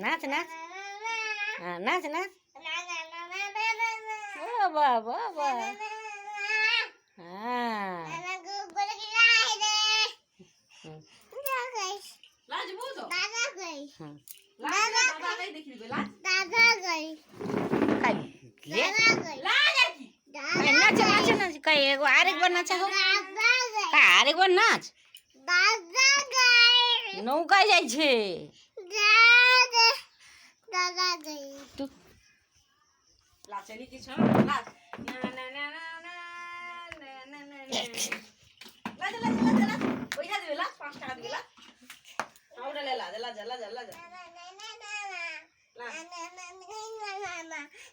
નાચ નાચ હા નાચ નાચ ઓ વાહ વાહ વાહ હા નાચે નાચે નાચ કઈ આરેક વાર નાચા હો આરેક વાર નાચ નૌકા જાય છે તું લાચેલી કી છો લાચ ના ના ના ના ના લાચ પૈસા દે લાચ 5 টাকা દે લાચ આવડે લે લા લા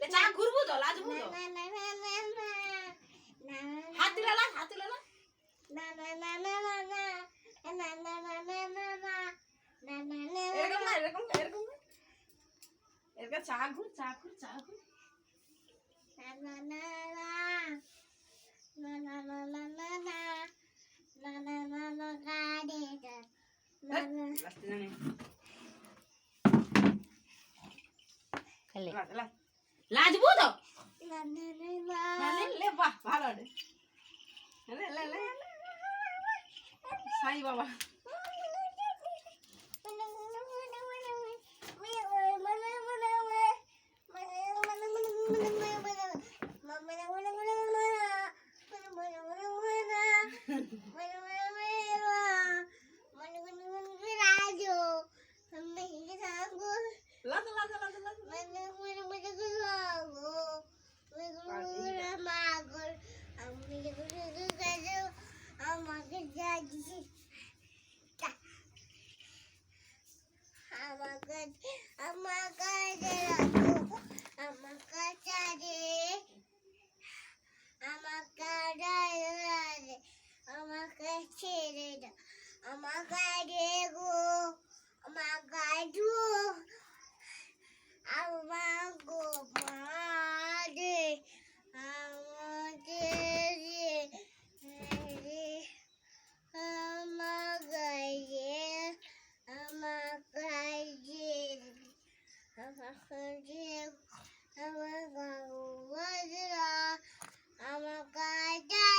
લે ચા ઘુરબુ તો લાજ બુ તો હાથ લે લા এরকম এরকম চা ঘুর লাজবু তো লে বাহ ভালো রে লে সাই বাবা Oh my God.